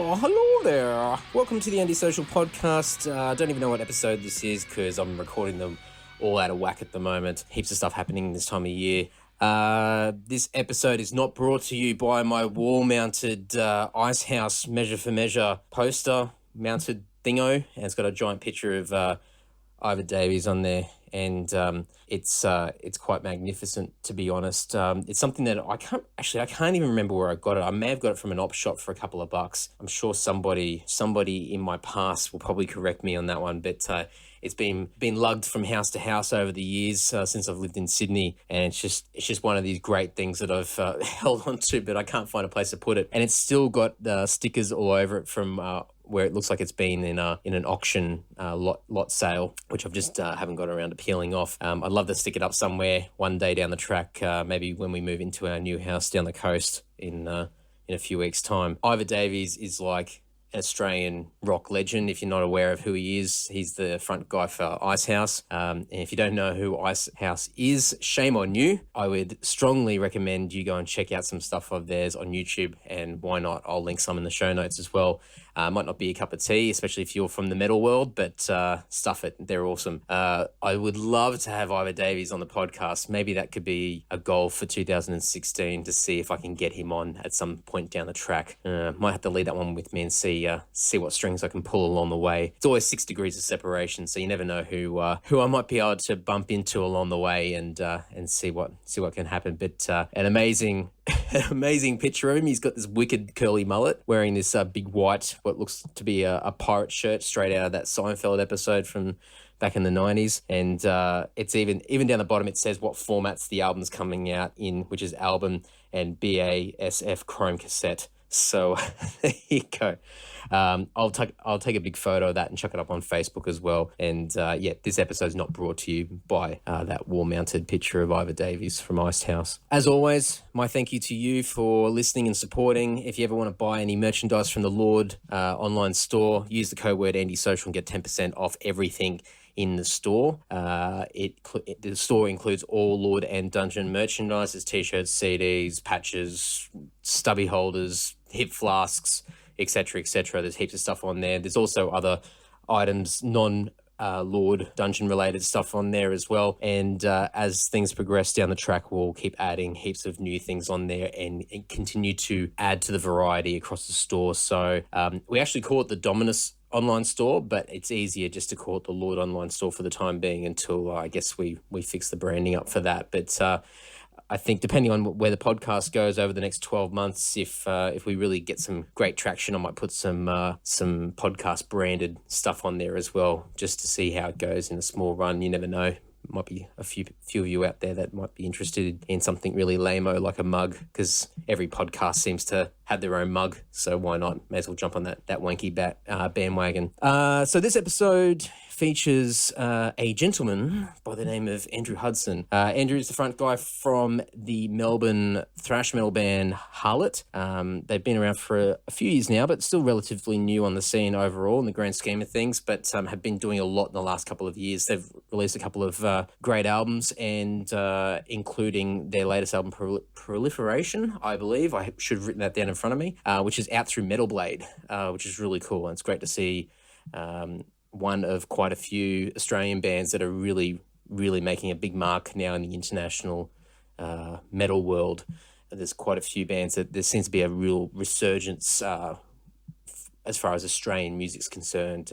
Oh, hello there. Welcome to the Antisocial Podcast. I don't even know what episode this is because I'm recording them all out of whack at the moment. Heaps of stuff happening this time of year. This episode is not brought to you by my wall-mounted Ice House Measure for Measure poster mounted thingo, and it's got a giant picture of Ivor Davies on there, and it's quite magnificent, to be honest. It's something that I can't even remember where I got it. I may have got it from an op shop for a couple of bucks. I'm sure somebody in my past will probably correct me on that one, but it's been lugged from house to house over the years since I've lived in Sydney, and it's just one of these great things that I've held on to, but I can't find a place to put it. And it's still got stickers all over it from where it looks like it's been in an auction lot sale, which I've just haven't got around to peeling off. I'd love to stick it up somewhere one day down the track, maybe when we move into our new house down the coast in a few weeks' time. Ivor Davies is like an Australian rock legend. If you're not aware of who he is, he's the front guy for Ice House. And if you don't know who Ice House is, shame on you. I would strongly recommend you go and check out some stuff of theirs on YouTube, and why not? I'll link some in the show notes as well. Might not be a cup of tea, especially if you're from the metal world, but stuff it. They're awesome. I would love to have Ivor Davies on the podcast. Maybe that could be a goal for 2016 to see if I can get him on at some point down the track. Might have to leave that one with me and see what strings I can pull along the way. It's always 6 degrees of separation, so you never know who I might be able to bump into along the way, and see what can happen. But an amazing picture of him. He's got this wicked curly mullet, wearing this big white, what looks to be a pirate shirt straight out of that Seinfeld episode from back in the 90s. And it's even down the bottom, it says what formats the album's coming out in, which is album and BASF chrome cassette. So there you go. I'll take a big photo of that and chuck it up on Facebook as well. And this episode's not brought to you by that wall-mounted picture of Ivor Davies from Ice House. As always, my thank you to you for listening and supporting. If you ever want to buy any merchandise from the Lord online store, use the code word Antisocial and get 10% off everything in the store. The store includes all Lord and Dungeon merchandise. There's t-shirts, CDs, patches, stubby holders, hip flasks, etc., etc. There's heaps of stuff on there. There's also other items, Lord Dungeon related stuff on there as well. And as things progress down the track, we'll keep adding heaps of new things on there and continue to add to the variety across the store. So we actually call it the Dominus online store, but it's easier just to call it the Lord online store for the time being until I guess we fix the branding up for that. But I think depending on where the podcast goes over the next 12 months, if we really get some great traction, I might put some podcast branded stuff on there as well, just to see how it goes in a small run. You never know. Might be a few of you out there that might be interested in something really lame-o like a mug, because every podcast seems to have their own mug, so why not? May as well jump on that wanky bandwagon. So this episode features a gentleman by the name of Andrew Hudson. Andrew is the front guy from the Melbourne thrash metal band Harlott. They've been around for a few years now, but still relatively new on the scene overall in the grand scheme of things, but have been doing a lot in the last couple of years. They've released a couple of great albums, and including their latest album, Proliferation, I believe. I should have written that down in front of me, which is out through Metal Blade, which is really cool. And it's great to see one of quite a few Australian bands that are really, really making a big mark now in the international metal world. There's quite a few bands that there seems to be a real resurgence as far as Australian music's concerned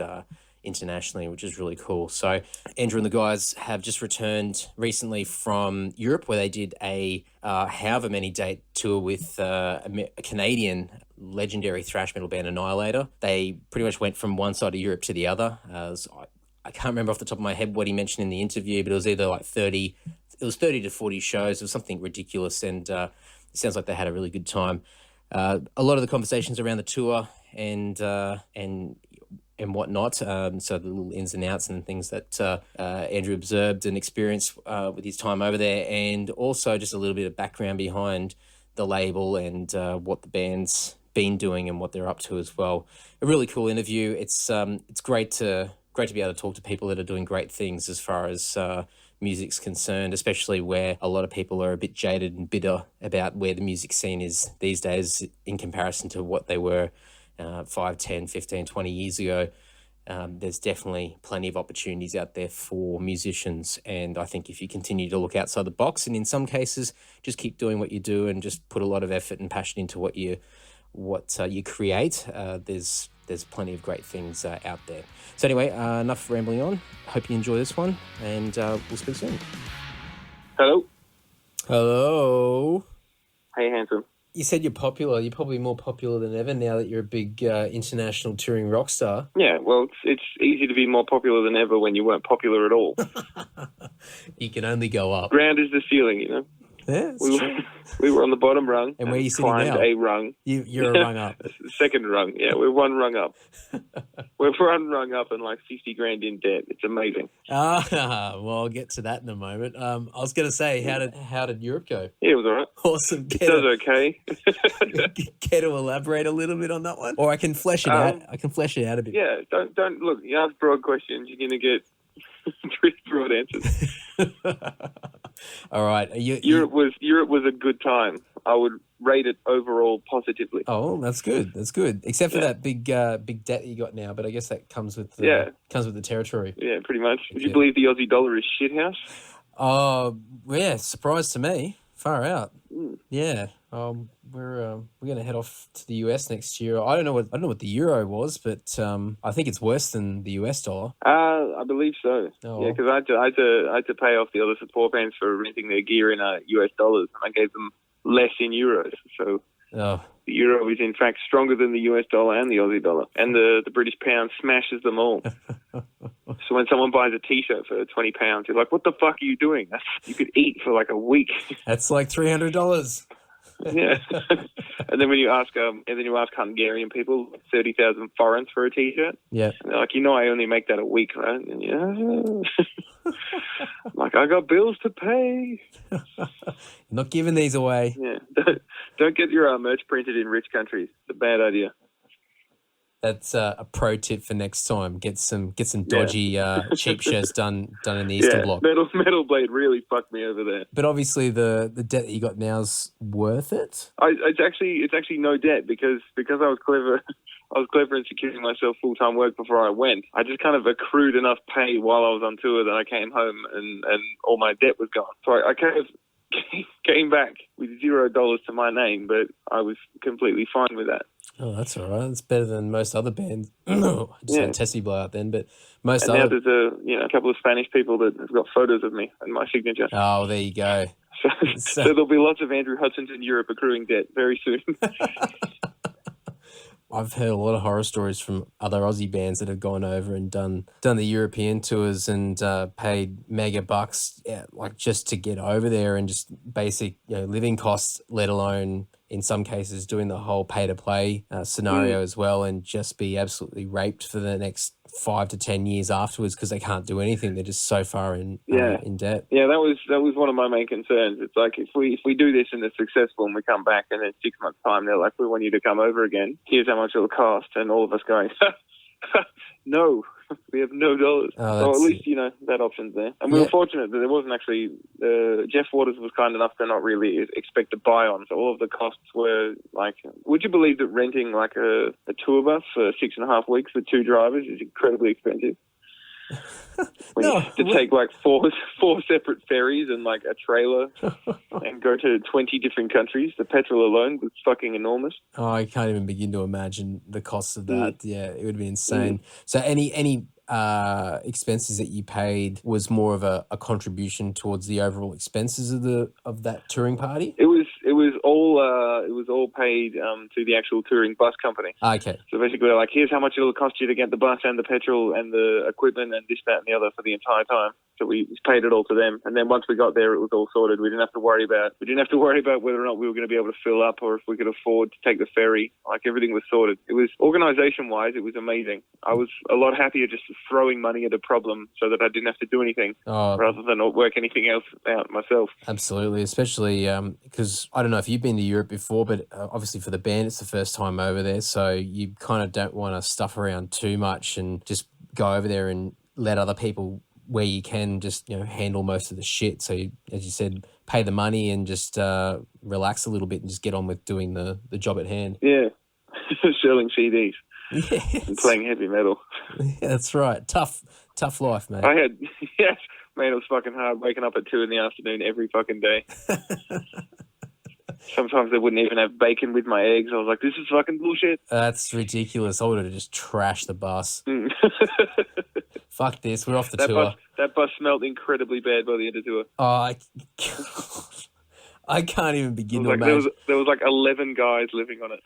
internationally, which is really cool. So Andrew and the guys have just returned recently from Europe, where they did a however many date tour with a Canadian legendary thrash metal band, Annihilator. They pretty much went from one side of Europe to the other. I can't remember off the top of my head what he mentioned in the interview, but it was either like 30 to 40 shows. It was something ridiculous, and it sounds like they had a really good time. A lot of the conversations around the tour and whatnot, so the little ins and outs and things that Andrew observed and experienced with his time over there, and also just a little bit of background behind the label and what the band's been doing and what they're up to as well. A really cool interview. It's great to be able to talk to people that are doing great things as far as music's concerned, especially where a lot of people are a bit jaded and bitter about where the music scene is these days in comparison to what they were 5, 10, 15, 20 years ago. There's definitely plenty of opportunities out there for musicians. And I think if you continue to look outside the box, and in some cases, just keep doing what you do and just put a lot of effort and passion into what you create, there's plenty of great things out there. So anyway, enough rambling on. Hope you enjoy this one, and we'll speak soon. Hello. Hello. Hey, handsome. You said you're popular. You're probably more popular than ever now that you're a big international touring rock star. Yeah, well, it's easy to be more popular than ever when you weren't popular at all. You can only go up. Ground is the ceiling, you know? Yeah, we were on the bottom rung. And where are you sitting now? A rung. You're a rung up. Second rung. Yeah, we're one rung up. We're one rung up and like 50 grand in debt. It's amazing. Well, I'll get to that in a moment. I was going to say, how did Europe go? Yeah, it was all right. Awesome. It does okay. Care to elaborate a little bit on that one? Or I can flesh it out. I can flesh it out a bit. Yeah, don't look, you ask broad questions, you're going to get pretty broad answers. All right. Europe was a good time. I would rate it overall positively. Oh, that's good. That's good. Except for that big debt you got now, but I guess that comes with the territory. Yeah, pretty much. Would you believe the Aussie dollar is shithouse? Oh, yeah. Surprise to me. Far out. Mm. Yeah. We're going to head off to the US next year. I don't know what the euro was, but I think it's worse than the US dollar. I believe so. Oh. Yeah, because I had to pay off the other support bands for renting their gear in US dollars, and I gave them less in euros. So the euro is in fact stronger than the US dollar and the Aussie dollar, and the British pound smashes them all. So when someone buys a T-shirt for £20, you're like, "What the fuck are you doing? You could eat for like a week." That's like $300. Yeah, and then when you ask, Hungarian people 30,000 forints for a T-shirt, yeah, and they're like, I only make that a week, right? And like, I got bills to pay. You're not giving these away. Yeah, don't get your merch printed in rich countries. It's a bad idea. That's a pro tip for next time. Get some dodgy cheap shirts done in the Eastern Bloc. Metal Blade really fucked me over there. But obviously the debt that you got now's worth it. It's actually no debt because I was clever. I was clever in securing myself full-time work before I went. I just kind of accrued enough pay while I was on tour that I came home and all my debt was gone. So I kind of came back with $0 to my name, but I was completely fine with that. Oh, that's all right. It's better than most other bands. I just had Tessie blow out then, but most now there's a couple of Spanish people that have got photos of me and my signature. Oh, there you go. So there'll be lots of Andrew Hudsons in Europe accruing debt very soon. I've heard a lot of horror stories from other Aussie bands that have gone over and done the European tours and paid mega bucks, like just to get over there, and just basic living costs, let alone in some cases doing the whole pay to play scenario as well, and just be absolutely raped for the next 5 to 10 years afterwards because they can't do anything. They're just so far in debt. Yeah, that was one of my main concerns. It's like if we do this and it's successful and we come back and in 6 months' time they're like, "We want you to come over again. Here's how much it'll cost," and all of us going, "No, we have no dollars." So at least that option's there. And we were fortunate that there wasn't actually. Jeff Waters was kind enough to not really expect to buy on. So all of the costs were like, would you believe that renting like a tour bus for 6.5 weeks with 2 drivers is incredibly expensive? When you have to take like four separate ferries and like a trailer and go to 20 different countries. The petrol alone was fucking enormous. Oh, I can't even begin to imagine the cost of that. Yeah, it would be insane. So any expenses that you paid was more of a contribution towards the overall expenses of that touring party? It was all paid to the actual touring bus company. Okay. So basically, they're like, here's how much it'll cost you to get the bus and the petrol and the equipment and this, that, and the other for the entire time. So we paid it all to them, and then once we got there, it was all sorted. We didn't have to worry about whether or not we were going to be able to fill up or if we could afford to take the ferry. Like, everything was sorted. It was organization-wise, it was amazing. I was a lot happier just throwing money at a problem so that I didn't have to do anything rather than work anything else out myself. Absolutely, especially because I don't know if you've been to Europe before, but obviously for the band, it's the first time over there, so you kind of don't want to stuff around too much and just go over there and let other people, where you can, just handle most of the shit. So as you said, pay the money and just relax a little bit and just get on with doing the job at hand. Yeah. selling CDs Yes. and playing heavy metal. Yeah, that's right. Tough life, mate. I had, yes, man, it was fucking hard waking up at 2 PM every fucking day. Sometimes they wouldn't even have bacon with my eggs. I was like, this is fucking bullshit. That's ridiculous. I would have just trashed the bus. Fuck this. We're off the tour. That bus smelled incredibly bad by the end of the tour. Oh, I can't even begin to imagine. There was like 11 guys living on it.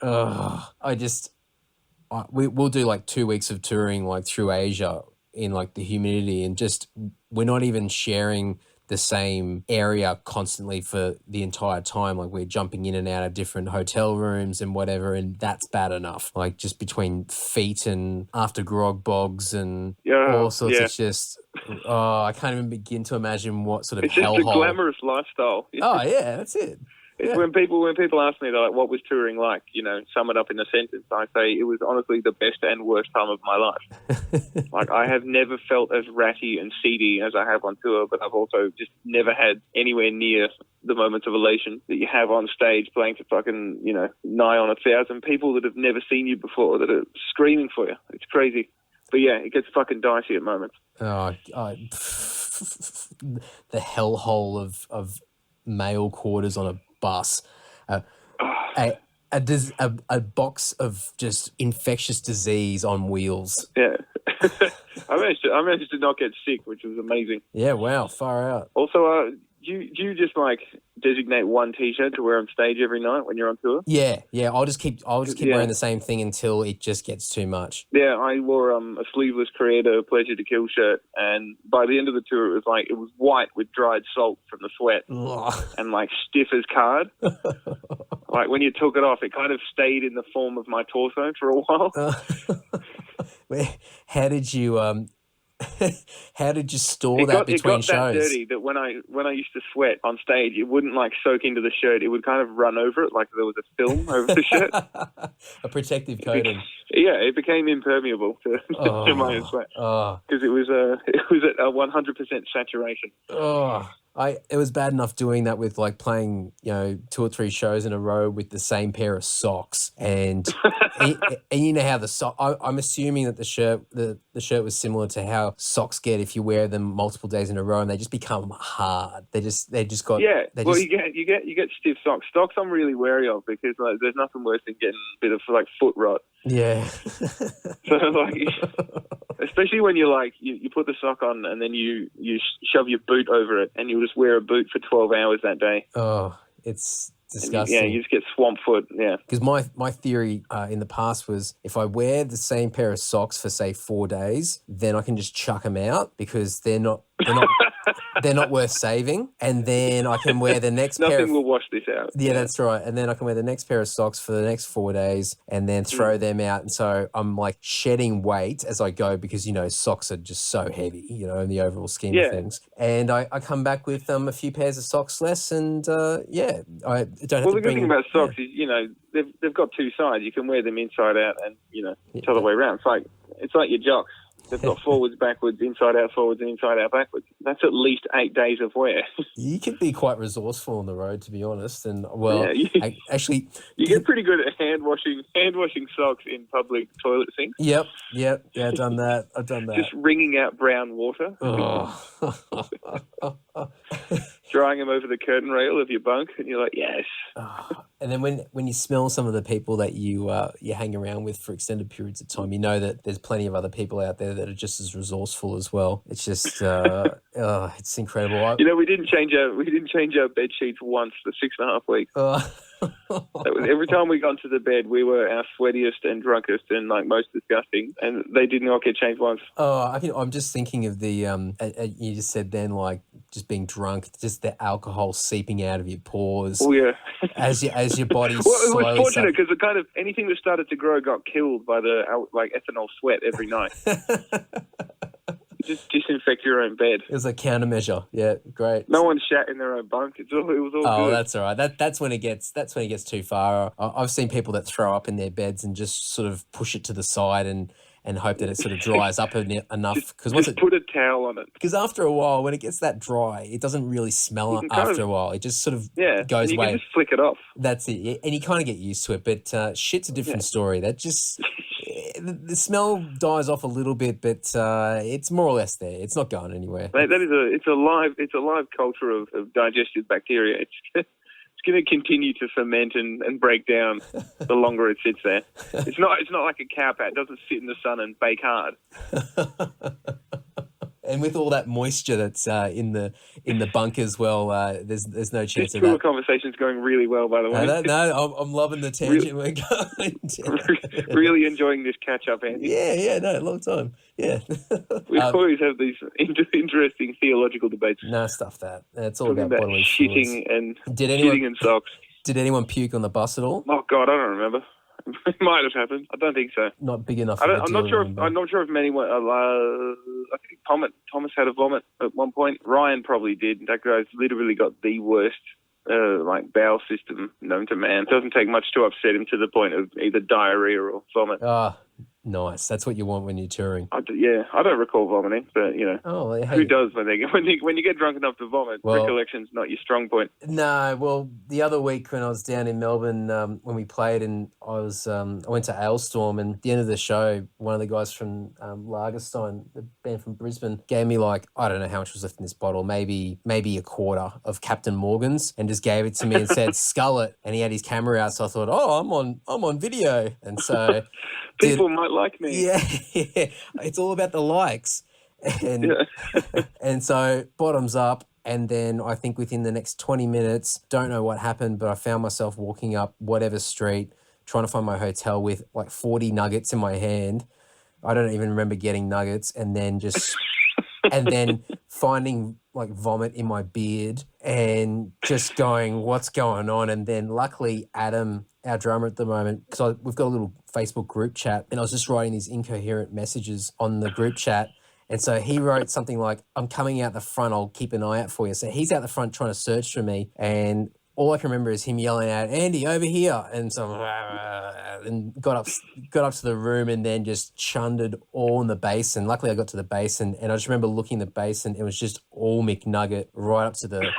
We'll do like 2 weeks of touring like through Asia in like the humidity, and just we're not even sharing the same area constantly for the entire time. Like we're jumping in and out of different hotel rooms and whatever, and that's bad enough. Like just between feet and after grog bogs and all sorts of just, I can't even begin to imagine what sort of hellhole. It's just a glamorous lifestyle. Oh yeah, that's it. It's when people ask me, they're like, what was touring like? You know, sum it up in a sentence. I say it was honestly the best and worst time of my life. Like, I have never felt as ratty and seedy as I have on tour, but I've also just never had anywhere near the moments of elation that you have on stage playing to fucking, you know, nigh on 1,000 people that have never seen you before that are screaming for you. It's crazy. But yeah, it gets fucking dicey at moments. The hellhole of male quarters on a bus, a box of just infectious disease on wheels. Yeah, I managed to not get sick, which was amazing. Yeah, wow, far out. Also, do you just like designate one T-shirt to wear on stage every night when you're on tour? Yeah. I'll just keep wearing the same thing until it just gets too much. Yeah, I wore a sleeveless Creator Pleasure to Kill shirt, and by the end of the tour, it was white with dried salt from the sweat, and like stiff as card. Like when you took it off, it kind of stayed in the form of my torso for a while. How did you how did you store that between shows? It got that dirty that when I used to sweat on stage, it wouldn't like soak into the shirt. It would kind of run over it like there was a film over the shirt. A protective coating. It became impermeable to my own sweat because it was at 100% saturation. It was bad enough doing that with like playing, 2 or 3 shows in a row with the same pair of socks, and you know how I'm assuming that the shirt was similar to how socks get if you wear them multiple days in a row, and they just become hard. You get stiff socks. Socks I'm really wary of because like there's nothing worse than getting a bit of like foot rot. Yeah. So like, especially when you put the sock on and then you shove your boot over it and you just wear a boot for 12 hours that day. Oh, it's disgusting. You just get swamp foot. Yeah. Because my theory in the past was if I wear the same pair of socks for say 4 days, then I can just chuck them out because they're not worth saving, and then I can wear the next pair. Nothing will wash this out. Yeah, that's right. And then I can wear the next pair of socks for the next 4 days, and then throw them out. And so I'm like shedding weight as I go because socks are just so heavy, in the overall scheme of things. And I come back with a few pairs of socks less, and I don't have to bring. Well, the good thing about socks is they've got 2 sides. You can wear them inside out, and it's other way around. It's like your jocks. They've got forwards, backwards, inside out, forwards, and inside out, backwards. That's at least 8 days of wear. You can be quite resourceful on the road, to be honest. And actually, you get pretty good at hand washing socks in public toilet sinks. Yep. Yeah, I've done that. Just wringing out brown water. Drying them over the curtain rail of your bunk, and you're like, yes. And then when you smell some of the people that you hang around with for extended periods of time, you know that there's plenty of other people out there that are just as resourceful as well. It's just it's incredible. We didn't change our bed sheets once for 6.5 weeks. Every time we got to the bed, we were our sweatiest and drunkest and like most disgusting, and they did not get changed once. I'm just thinking of the you just said then, like just being drunk, just the alcohol seeping out of your pores. Oh yeah, as your body. Well, it was fortunate because it kind of anything that started to grow got killed by the like ethanol sweat every night. Just disinfect your own bed. It was a countermeasure. Yeah, great. No one shat in their own bunk. It was all good. Oh, that's all right. That's when it gets too far. I've seen people that throw up in their beds and just sort of push it to the side and and hope that it sort of dries up enough. Just put a towel on it. Because after a while, when it gets that dry, it doesn't really smell after a while. It just sort of goes and away. You can just flick it off. That's it. And you kind of get used to it. But shit's a different story. That just... the smell dies off a little bit, but it's more or less there. It's not going anywhere. It's a live culture of digestive bacteria. It's going to continue to ferment and break down the longer it sits there. It's not like a cow pat. It doesn't sit in the sun and bake hard. And with all that moisture that's in the bunk as well, there's no chance of that. This conversation's going really well, by the way. No, I'm loving the tangent we're going down. Really enjoying this catch up, Andy. Yeah, no, long time. Yeah. We always have these interesting theological debates. No, stuff that. It's all talking about bodily shitting fluids. and shitting and socks. Did anyone puke on the bus at all? Oh God, I don't remember. It might have happened. I don't think so. Not big enough. I'm not sure if many went. I think Thomas had a vomit at one point. Ryan probably did. That guy's literally got the worst bowel system known to man. It doesn't take much to upset him to the point of either diarrhea or vomit. Nice. That's what you want when you're touring. I don't recall vomiting, but who does when you get drunk enough to vomit? Well, recollection's not your strong point. No, well, the other week when I was down in Melbourne, when we played, and I went to Aylestorm, and at the end of the show, one of the guys from Lagerstein, the band from Brisbane, gave me I don't know how much was left in this bottle, maybe a quarter of Captain Morgan's, and just gave it to me and said, "Scull it." And he had his camera out, so I thought, I'm on video, and so. People might like me. Yeah. It's all about the likes. And and so bottoms up, and then I think within the next 20 minutes, don't know what happened, but I found myself walking up whatever street, trying to find my hotel with 40 nuggets in my hand. I don't even remember getting nuggets, and then finding vomit in my beard and just going, what's going on? And then luckily Adam, our drummer at the moment, because we've got a little Facebook group chat, and I was just writing these incoherent messages on the group chat. And so he wrote something like, "I'm coming out the front, I'll keep an eye out for you." So he's out the front trying to search for me, and all I can remember is him yelling out, "Andy, over here." And so and got up to the room, and then just chundered all in the basin. Luckily I got to the basin, and I just remember looking at the basin, it was just all McNugget right up to the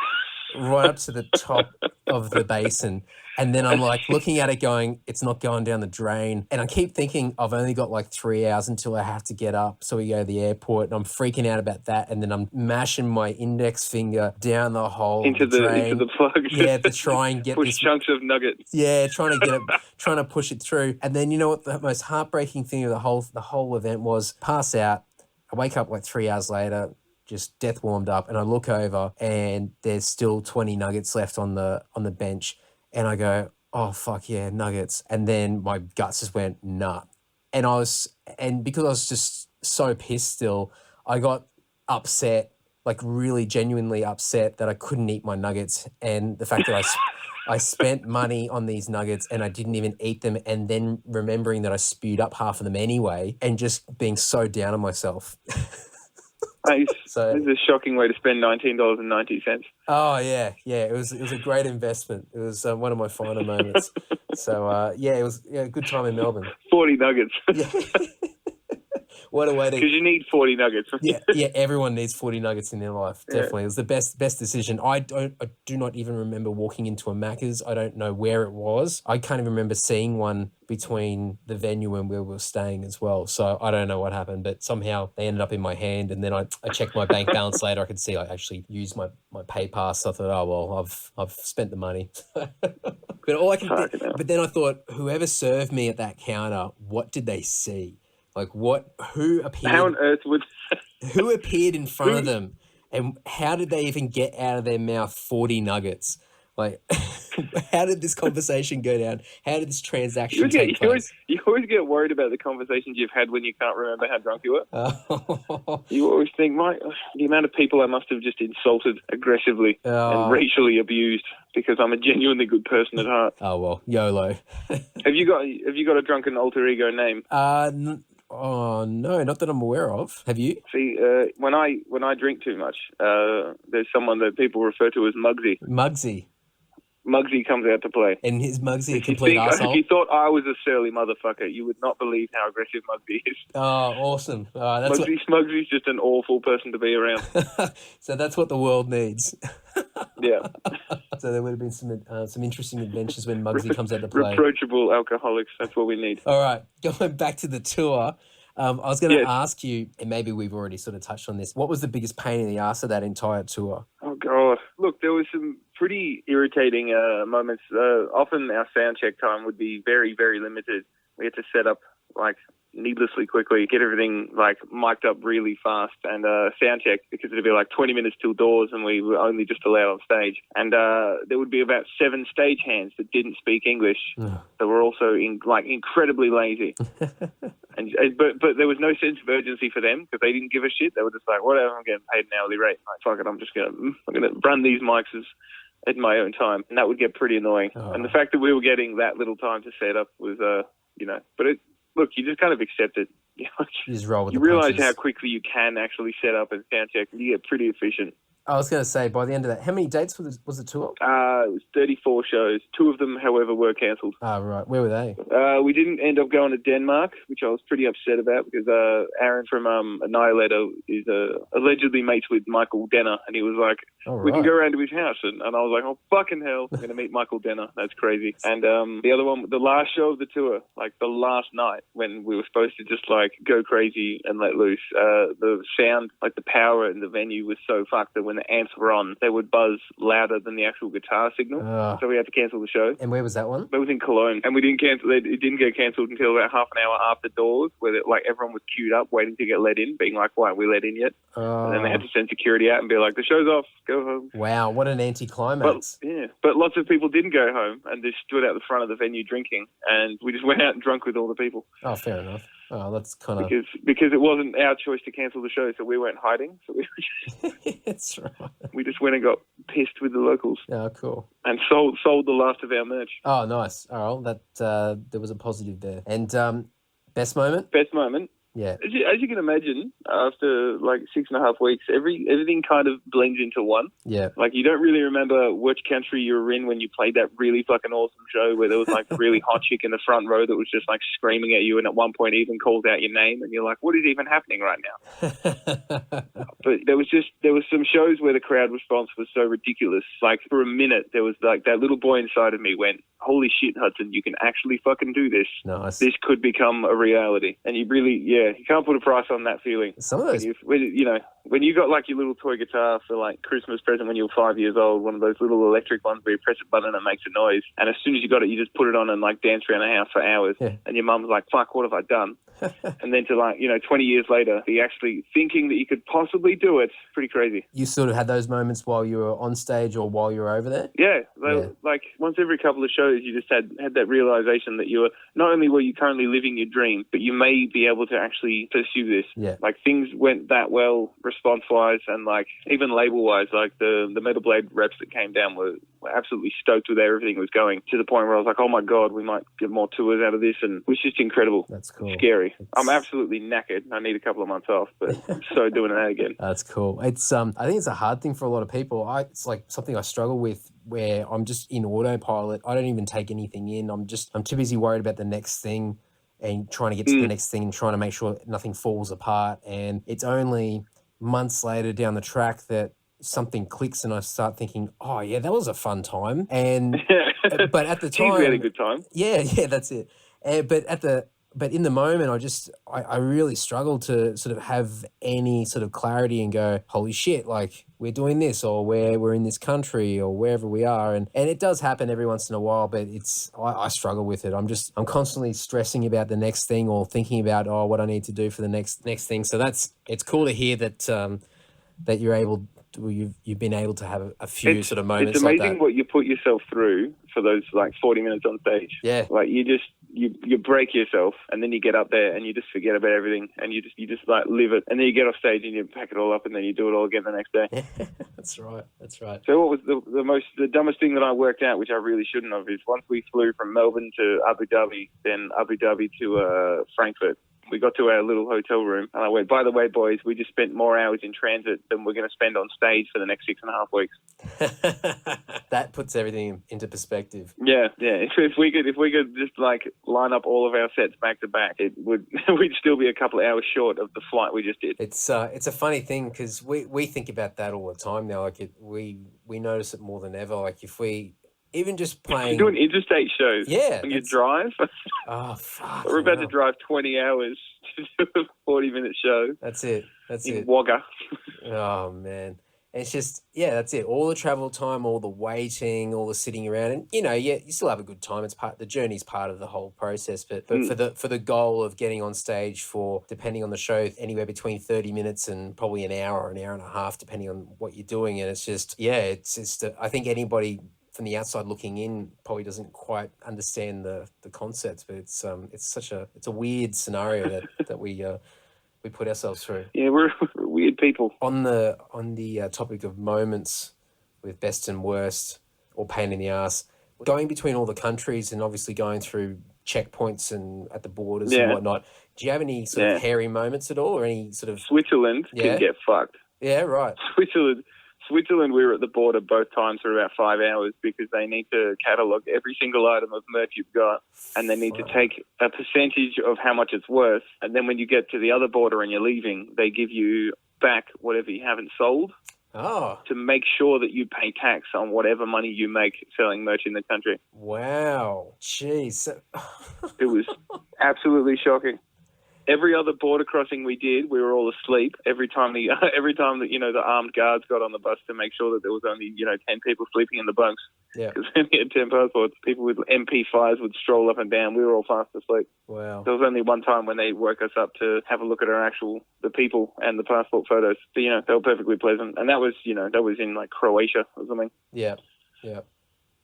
top of the basin. And then I'm looking at it going, it's not going down the drain. And I keep thinking I've only got 3 hours until I have to get up. So we go to the airport, and I'm freaking out about that. And then I'm mashing my index finger down the hole into the plug. Yeah, to try and get push chunks of nuggets. Yeah, trying to push it through. And then you know what the most heartbreaking thing of the whole event was? Pass out. I wake up 3 hours later, just death warmed up, and I look over and there's still 20 nuggets left on the bench. And I go, oh, fuck yeah, nuggets. And then my guts just went, nah. And because I was just so pissed still, I got upset, really genuinely upset that I couldn't eat my nuggets. And the fact that I spent money on these nuggets and I didn't even eat them, and then remembering that I spewed up half of them anyway, and just being so down on myself. So this is a shocking way to spend $19.90. Oh yeah, it was a great investment. It was one of my finer moments. So it was a good time in Melbourne. 40 nuggets. Yeah. What a way to... Because you need 40 nuggets. yeah, everyone needs 40 nuggets in their life, definitely. It was the best decision. I do not even remember walking into a Macca's. I don't know where it was. I can't even remember seeing one between the venue and where we were staying as well. So I don't know what happened, but somehow they ended up in my hand, and then I checked my bank balance later. I could see I actually used my pay pass. I thought, oh, well, I've spent the money. But all I can but then I thought, whoever served me at that counter, what did they see? Who appeared? How on earth would... Who appeared in front of them, and how did they even get out of their mouth 40 nuggets? How did this conversation go down? How did this transaction take place? You always get worried about the conversations you've had when you can't remember how drunk you were. You always think, the amount of people I must have just insulted aggressively and racially abused because I'm a genuinely good person at heart. Oh, well, YOLO. Have you got a drunken alter ego name? Oh, no, not that I'm aware of. Have you? See, when I drink too much, there's someone that people refer to as Muggsy. Muggsy. Muggsy comes out to play. And his Muggsy a If you complete asshole? if you thought I was a surly motherfucker, you would not believe how aggressive Muggsy is. Oh, awesome. That's Muggsy's just an awful person to be around. So that's what the world needs. Yeah. So there would have been some interesting adventures when Muggsy comes out to play. Reproachable alcoholics. That's what we need. All right. Going back to the tour, I was going to ask you, and maybe we've already sort of touched on this, what was the biggest pain in the ass of that entire tour? Oh, God. Look, there was some pretty irritating moments. Often our sound check time would be very, very limited. We had to set up, like, needlessly quickly, get everything, like, mic'd up really fast and sound check, because it'd be, like, 20 minutes till doors and we were only just allowed on stage. And there would be about 7 stage hands that didn't speak English that were also, incredibly lazy. But there was no sense of urgency for them because they didn't give a shit. They were just like, whatever, I'm getting paid an hourly rate. Like, fuck it, I'm gonna run these mics at my own time, and that would get pretty annoying. Oh. And the fact that we were getting that little time to set up was, but look, you just kind of accept it. You just roll with you the realize punches. How quickly you can actually set up and sound check, and you get pretty efficient. I was going to say, by the end of that, how many dates was the tour? It was 34 shows. 2 of them, however, were cancelled. Ah, right. Where were they? We didn't end up going to Denmark, which I was pretty upset about because Aaron from Annihilator is allegedly mates with Michael Denner, and he was like, we can go around to his house. And I was like, oh, fucking hell, I'm going to meet Michael Denner. That's crazy. And the other one, the last show of the tour, like the last night when we were supposed to just like go crazy and let loose, the sound, like the power in the venue was so fucked that when the amps were on, they would buzz louder than the actual guitar signal. So we had to cancel the show. And where was that one? That was in Cologne. And we didn't cancel it. It didn't get cancelled until about half an hour after doors, where everyone was queued up waiting to get let in, being like, why aren't we let in yet? And then they had to send security out and be like, the show's off, go home. Wow, what an anticlimax. But lots of people didn't go home and just stood out the front of the venue drinking, and we just went out and drunk with all the people. Oh, fair enough. Oh, that's kind of... Because it wasn't our choice to cancel the show, so we weren't hiding. So That's right. We just went and got pissed with the locals. Oh, cool. And sold the last of our merch. Oh, nice. All right, there was a positive there. And best moment? Best moment? Yeah. As you can imagine, after like 6.5 weeks, everything kind of blends into one. Yeah. Like you don't really remember which country you were in when you played that really fucking awesome show where there was like a really hot chick in the front row that was just like screaming at you and at one point even called out your name and you're like, what is even happening right now? But there was some shows where the crowd response was so ridiculous. Like for a minute, there was like that little boy inside of me went, holy shit, Hudson, you can actually fucking do this. Nice. This could become a reality. And you really, you can't put a price on that feeling. Some of those... When you got like your little toy guitar for like Christmas present when you were 5 years old, one of those little electric ones where you press a button and it makes a noise. And as soon as you got it, you just put it on and like dance around the house for hours. Yeah. And your mum's like, fuck, what have I done? And then to 20 years later, be actually thinking that you could possibly do it, pretty crazy. You sort of had those moments while you were on stage or while you were over there? Yeah. Like once every couple of shows, you just had that realization that you were, not only were you currently living your dream, but you may be able to actually pursue this. Yeah. Like things went that well response-wise and like even label-wise, like the Metal Blade reps that came down were absolutely stoked with everything was going, to the point where I was like, oh my God, we might get more tours out of this. And it was just incredible. That's cool. Scary. I'm absolutely knackered. I need a couple of months off, but I'm so doing that again. That's cool. It's I think it's a hard thing for a lot of people. It's like something I struggle with where I'm just in autopilot. I don't even take anything in. I'm too busy worried about the next thing and trying to get to the next thing and trying to make sure nothing falls apart. And it's only months later down the track that something clicks and I start thinking, oh yeah, that was a fun time. And but at the time, we had a good time. Yeah, that's it. But in the moment, I really struggle to sort of have any sort of clarity and go, holy shit, like we're doing this or we're in this country or wherever we are. And it does happen every once in a while, but I struggle with it. I'm constantly stressing about the next thing or thinking about, what I need to do for the next thing. So it's cool to hear that you're able to, you've been able to have a few sort of moments like that. It's amazing what you put yourself through for those like 40 minutes on stage. Yeah. Like you break yourself and then you get up there and you just forget about everything and you just like live it. And then you get off stage and you pack it all up and then you do it all again the next day. That's right. So what was the dumbest thing that I worked out, which I really shouldn't have, is once we flew from Melbourne to Abu Dhabi, then Abu Dhabi to Frankfurt, we got to our little hotel room and I went, by the way, boys, we just spent more hours in transit than we're going to spend on stage for the next 6.5 weeks. that puts everything into perspective. Yeah. If we could just like line up all of our sets back to back, it would we'd still be a couple of hours short of the flight we just did. It's a funny thing because we think about that all the time now. Like we notice it more than ever. Like if we even just playing doing interstate shows, yeah, when you drive. Oh fuck! We're about to drive 20 hours to do a 40-minute show. That's it. In Wagga. Oh man. And it's just, yeah, that's it. All the travel time, all the waiting, all the sitting around, and you still have a good time. It's the journey's part of the whole process. But for the goal of getting on stage for, depending on the show, anywhere between 30 minutes and probably an hour or an hour and a half, depending on what you're doing. And it's just, I think anybody from the outside looking in probably doesn't quite understand the concepts, but it's a weird scenario that we put ourselves through. Yeah, we're weird people. On the topic of moments with best and worst or pain in the ass, going between all the countries and obviously going through checkpoints and at the borders and whatnot, do you have any sort of hairy moments at all, or any sort of... Switzerland can get fucked. Yeah, right. Switzerland, we were at the border both times for about 5 hours because they need to catalogue every single item of merch you've got, and they need to take a percentage of how much it's worth. And then when you get to the other border and you're leaving, they give you back whatever you haven't sold to make sure that you pay tax on whatever money you make selling merch in the country. Wow. Jeez. It was absolutely shocking. Every other border crossing we did, we were all asleep. Every time that the armed guards got on the bus to make sure that there was only 10 people sleeping in the bunks. Yeah. Because we only had 10 passports. People with MP5s would stroll up and down. We were all fast asleep. Wow. There was only one time when they woke us up to have a look at the people and the passport photos. But, they were perfectly pleasant. And that was in like Croatia or something. Yeah. Yeah.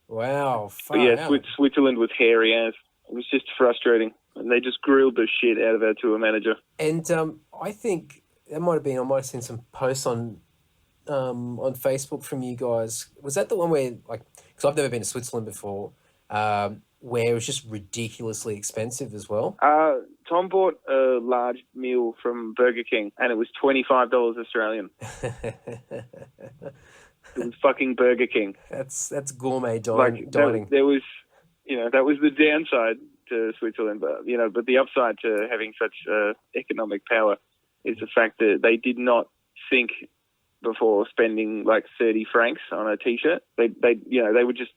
Wow. But yeah, Switzerland was hairy as. It was just frustrating. And they just grilled the shit out of our tour manager. And I think I might have seen some posts on Facebook from you guys. Was that the one where, like, because I've never been to Switzerland before, where it was just ridiculously expensive as well? Tom bought a large meal from Burger King, and it was $25 Australian. It was fucking Burger King. That's gourmet dining. There was, that was the downside to Switzerland, but the upside to having such economic power is the fact that they did not think before spending like 30 francs on a t-shirt. They would just,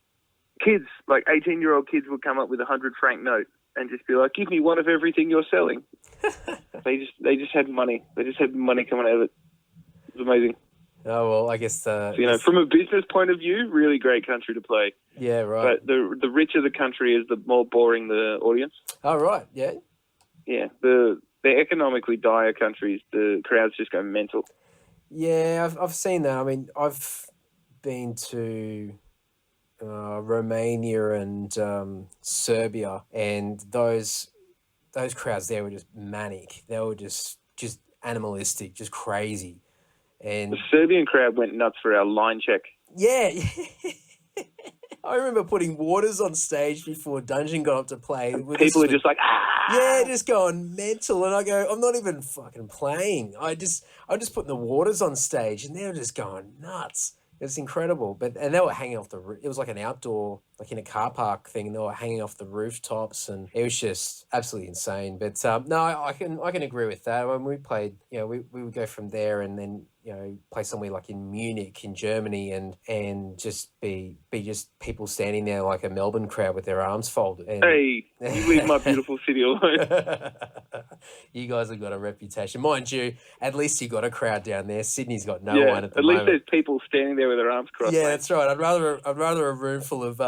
kids, like 18-year-old kids would come up with a 100-franc note and just be like, give me one of everything you're selling. They just had money. They just had money coming out of it. It was amazing. Oh, well, I guess... from a business point of view, really great country to play. Yeah, right. But the richer the country is, the more boring the audience. Oh, right, yeah. Yeah, the economically dire countries, the crowds just go mental. Yeah, I've seen that. I mean, I've been to Romania and Serbia, and those crowds there were just manic. They were just animalistic, just crazy. And the Serbian crowd went nuts for our line check. Yeah. I remember putting Waters on stage before Dungeon got up to play. People are just like, yeah, just going mental. And I go, I'm not even fucking playing. I'm just putting the Waters on stage, and they were just going nuts. It was incredible. And they were hanging off it was like an outdoor, like in a car park thing, and they were hanging off the rooftops, and it was just absolutely insane. But no, I can agree with that. When we played, we would go from there and then, play somewhere like in Munich in Germany and just be just people standing there like a Melbourne crowd with their arms folded. And... Hey, you leave my beautiful city alone. You guys have got a reputation. Mind you, at least you got a crowd down there. Sydney's got no one at the moment. At least there's people standing there with their arms crossed. Yeah, that's right. I'd rather a room full of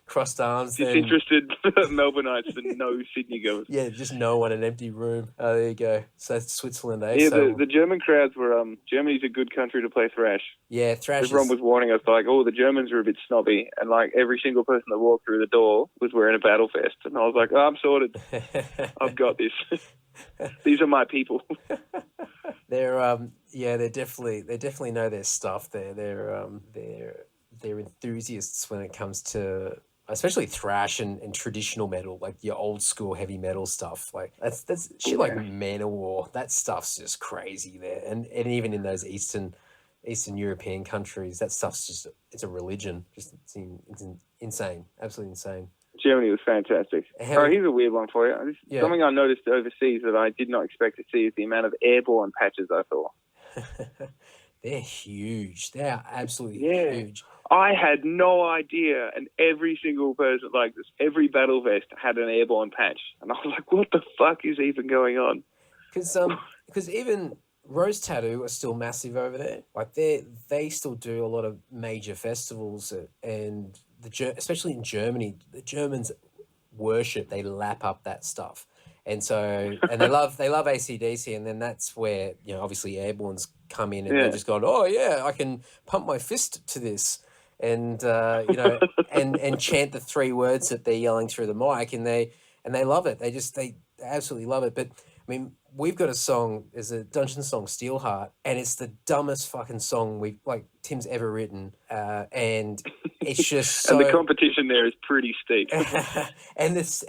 crossed arms than... Disinterested Melbourneites than no Sydney goers. Yeah, just no one, an empty room. Oh, there you go. So that's Switzerland, eh? Yeah, the German crowds were... Germany's a good country to play thrash. Yeah, thrash. Everyone was warning us, like, the Germans are a bit snobby, and like every single person that walked through the door was wearing a battle vest, and I was like, I'm sorted. I've got this. These are my people. They're they definitely know their stuff. They're enthusiasts when it comes to especially thrash and traditional metal, like your old school heavy metal stuff. Like that's shit like Manowar. That stuff's just crazy there. And even in those Eastern Eastern European countries. That stuff's just, it's a religion. Just insane, absolutely insane. Germany was fantastic. All right, here's a weird one for you. Something I noticed overseas that I did not expect to see is the amount of airborne patches I saw. They're huge. They are absolutely huge. I had no idea, and every single person like this, every battle vest had an airborne patch, and I was like, "What the fuck is even going on?" Because even Rose Tattoo are still massive over there. Like they still do a lot of major festivals, and especially in Germany, the Germans worship. They lap up that stuff. And so, and they love AC/DC, and then that's where, you know, obviously Airborne's come in and they're just gone, oh yeah, I can pump my fist to this, and you know, and chant the 3 words that they're yelling through the mic, and they love it. They absolutely love it. But I mean, we've got a song, there's a Dungeon song, Steelheart, and it's the dumbest fucking song Tim's ever written, and it's just so... And the competition there is pretty steep. and this,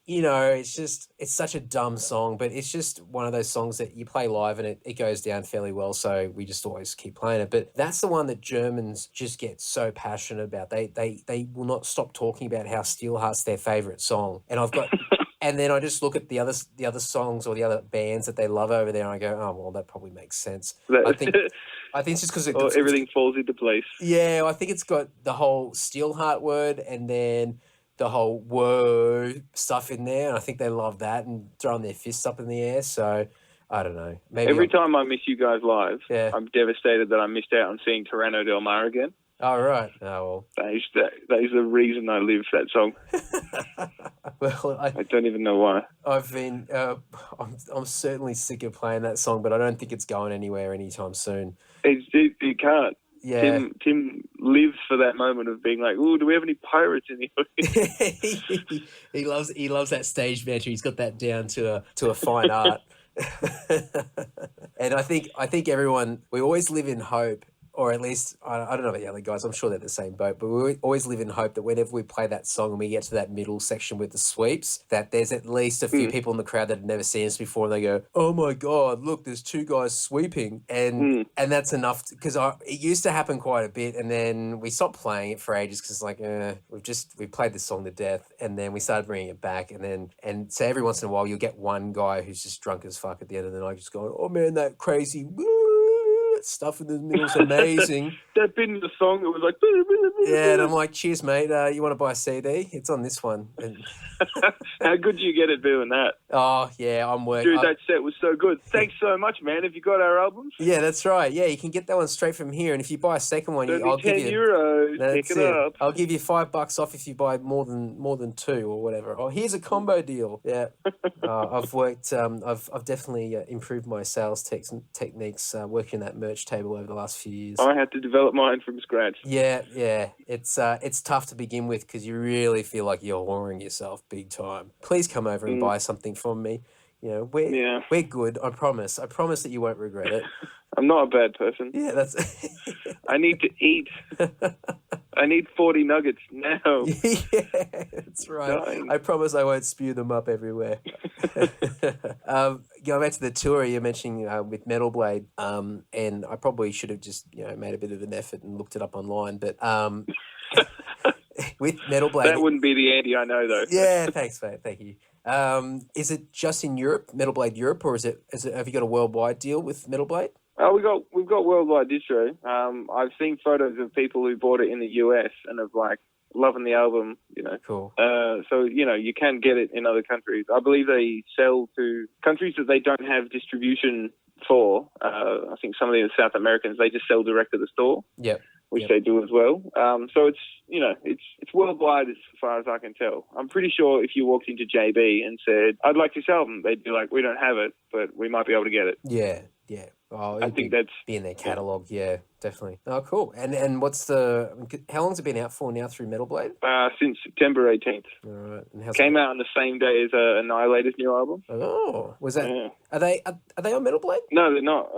you know, it's such a dumb song, but it's just one of those songs that you play live and it goes down fairly well, so we just always keep playing it. But that's the one that Germans just get so passionate about. They will not stop talking about how Steelheart's their favourite song. And I've got... And then I just look at the other songs or the other bands that they love over there, and I go, oh well, that probably makes sense. I think it's just because everything falls into place. Yeah, I think it's got the whole Steelheart word and then the whole whoa stuff in there, and I think they love that and throwing their fists up in the air. So I don't know. Maybe every time I miss you guys live, I'm devastated that I missed out on seeing Tirano del Mar again. Oh, right. Oh, well. That is the reason I live that song. Well, I don't even know why. I've been... I'm certainly sick of playing that song, but I don't think it's going anywhere anytime soon. It can't. Yeah. Tim lives for that moment of being like, "Ooh, do we have any pirates in here?" He loves that stage banter. He's got that down to a fine art. And I think everyone, we always live in hope, or at least, I don't know about the other guys, I'm sure they're the same boat, but we always live in hope that whenever we play that song and we get to that middle section with the sweeps, that there's at least a few people in the crowd that have never seen us before, and they go, oh my God, look, there's 2 guys sweeping. And that's enough, because it used to happen quite a bit, and then we stopped playing it for ages because we played this song to death, and then we started bringing it back, and so every once in a while you'll get one guy who's just drunk as fuck at the end of the night just going, oh man, that crazy stuff in the middle is amazing. That bit in the song, it was like... Yeah, and I'm like, cheers, mate. You want to buy a CD? It's on this one. And how good do you get at doing that? Oh, yeah, I'm working. Dude, that set was so good. Thanks so much, man. Have you got our albums? Yeah, that's right. Yeah, you can get that one straight from here. And if you buy a second one, I'll give you €10. Pick it up. I'll give you $5 off if you buy more than 2 or whatever. Oh, here's a combo deal. Yeah. I've worked. I've definitely improved my sales techniques working that merch table over the last few years. I had to develop mine from scratch. Yeah. It's tough to begin with because you really feel like you're whoring yourself big time. Please come over and buy something from me. You know, we're good. I promise. I promise that you won't regret it. I'm not a bad person. Yeah, that's... I need to eat. I need 40 nuggets now. Yeah, that's right. Dying. I promise I won't spew them up everywhere. Going back to the tour you're mentioning with Metal Blade, and I probably should have just made a bit of an effort and looked it up online, but with Metal Blade... That wouldn't be the Andy I know, though. Yeah, thanks, mate. Thank you. Is it just in Europe, Metal Blade Europe, or is it? Have you got a worldwide deal with Metal Blade? We've got worldwide distro. I've seen photos of people who bought it in the US and have loving the album. Cool. So you can get it in other countries. I believe they sell to countries that they don't have distribution for. I think some of the South Americans, they just sell direct to the store. Yep. Which they do as well. So it's it's worldwide as far as I can tell. I'm pretty sure if you walked into JB and said, I'd like this album, they'd be like, we don't have it, but we might be able to get it. Yeah. Oh, I think that's... Be in their catalogue, yeah, definitely. Oh, cool. And what's how long's it been out for now through Metal Blade? Since September 18th. All right. And came out on the same day as Annihilator's new album. Oh, was that... Yeah. Are they on Metal Blade? No, they're not.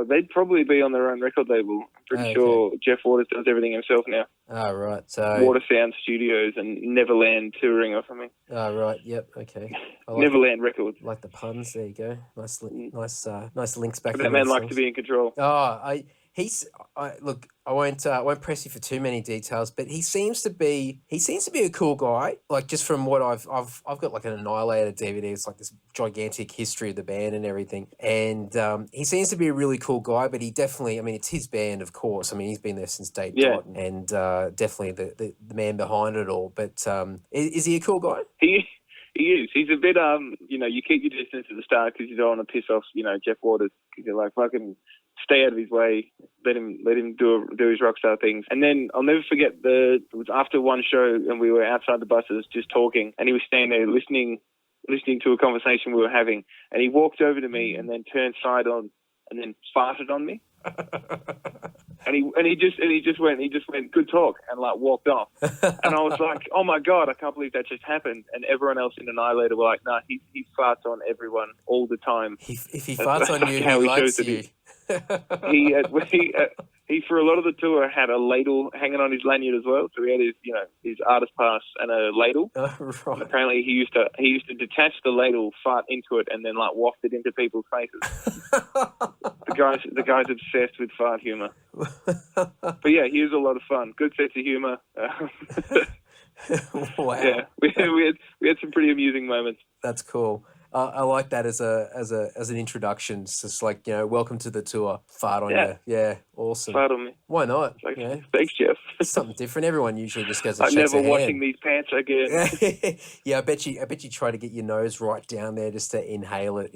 They'd probably be on their own record label. I'm pretty sure Jeff Waters does everything himself now. Oh, right. So Water Sound Studios and Neverland Touring or something. Oh, right. Yep. Okay. Neverland Records. Like the puns. There you go. Nice links back. That man likes to be in control. Oh, Look, I won't press you for too many details, but he seems to be a cool guy. Like, just from what I've got like an Annihilator DVD. It's like this gigantic history of the band and everything. And he seems to be a really cool guy, but he definitely, I mean, it's his band, of course. I mean, he's been there since day dot, and definitely the man behind it all. But is he a cool guy? He is. He's a bit, you keep your distance at the start because you don't want to piss off, Jeff Waters, because you're like, fucking stay out of his way, let him do his rock star things. And then I'll never forget, it was after one show and we were outside the buses just talking, and he was standing there listening to a conversation we were having, and he walked over to me and then turned side on and then farted on me. And he just went, good talk, and like walked off. And I was like, oh my God, I can't believe that just happened. And everyone else in Annihilator were like, nah, he farts on everyone all the time. If he farts on you, he likes you. He for a lot of the tour had a ladle hanging on his lanyard as well. So he had his artist pass and a ladle. Oh, right. And apparently he used to detach the ladle, fart into it, and then like waft it into people's faces. The guy's obsessed with fart humor. But yeah, he is a lot of fun. Good sense of humor. Wow. Yeah, we had some pretty amusing moments. That's cool. I like that as an introduction. It's just like, welcome to the tour. Fart on you. Yeah, awesome. Fart on me. Why not? Like, thanks, Jeff. It's something different. Everyone usually just goes and I'm shakes never their washing hand. these pants again. Yeah, I bet you try to get your nose right down there just to inhale it.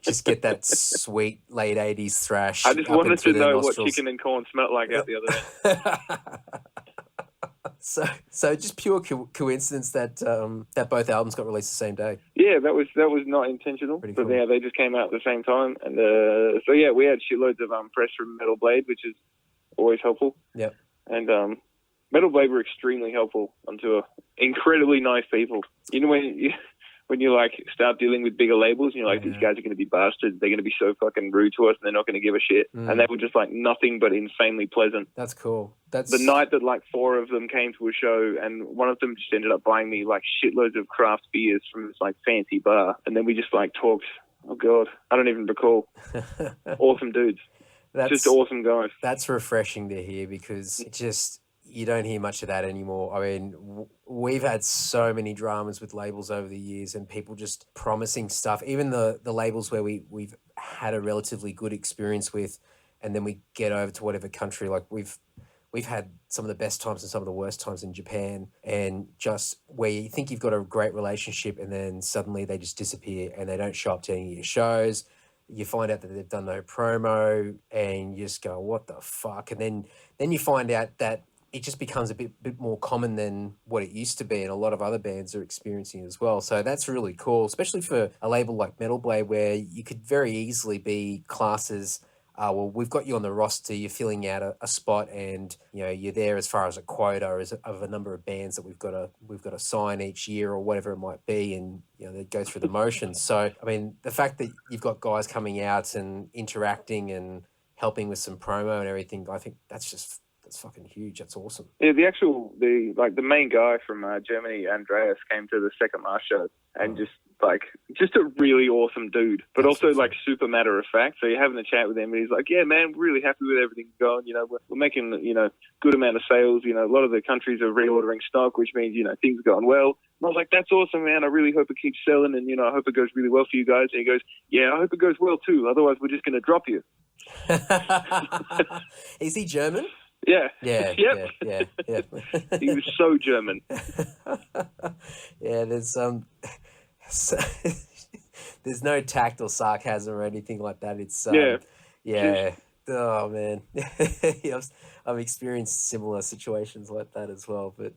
Just get that sweet late 80s thrash. I just wanted to know what chicken and corn smelled like out the other day. So just pure coincidence that that both albums got released the same day. Yeah, that was not intentional. Pretty But cool. yeah, they just came out at the same time, and so yeah, we had shitloads of press from Metal Blade, which is always helpful. Yep. And Metal Blade were extremely helpful on tour. Incredibly nice people. When you like start dealing with bigger labels, and you're like, these guys are going to be bastards. They're going to be so fucking rude to us, and they're not going to give a shit. And they were just like nothing but insanely pleasant. That's cool. That's the night that like 4 of them came to a show, and one of them just ended up buying me like shitloads of craft beers from this like fancy bar, and then we just like talked. Oh God, I don't even recall. Awesome dudes. Just awesome guys. That's refreshing to hear, because you don't hear much of that anymore. I mean, we've had so many dramas with labels over the years, and people just promising stuff. Even the labels where we've had a relatively good experience with, and then we get over to whatever country, like we've had some of the best times and some of the worst times in Japan, and just where you think you've got a great relationship, and then suddenly they just disappear and they don't show up to any of your shows. You find out that they've done no promo, and you just go, what the fuck? And then you find out that it just becomes a bit more common than what it used to be, and a lot of other bands are experiencing it as well. So that's really cool, especially for a label like Metal Blade, where you could very easily be classed as, well, we've got you on the roster, you're filling out a spot, and you're there as far as a quota of a number of bands that we've got to sign each year or whatever it might be, and they go through the motions. So I mean, the fact that you've got guys coming out and interacting and helping with some promo and everything, I think that's fucking huge. That's awesome. Yeah, the main guy from Germany, Andreas, came to the Second Mass show, and just a really awesome dude, but That's also awesome. Like super matter of fact. So you're having a chat with him, and he's like, "Yeah, man, we're really happy with everything going. We're making good amount of sales. A lot of the countries are reordering stock, which means things are going well." And I was like, "That's awesome, man. I really hope it keeps selling, and I hope it goes really well for you guys." And he goes, "Yeah, I hope it goes well too. Otherwise, we're just going to drop you." Is he German? Yeah. Yeah. Yep. Yeah. He was so German. Yeah, there's no tact or sarcasm or anything like that. It's yeah. Oh man, yeah, I've experienced similar situations like that as well. But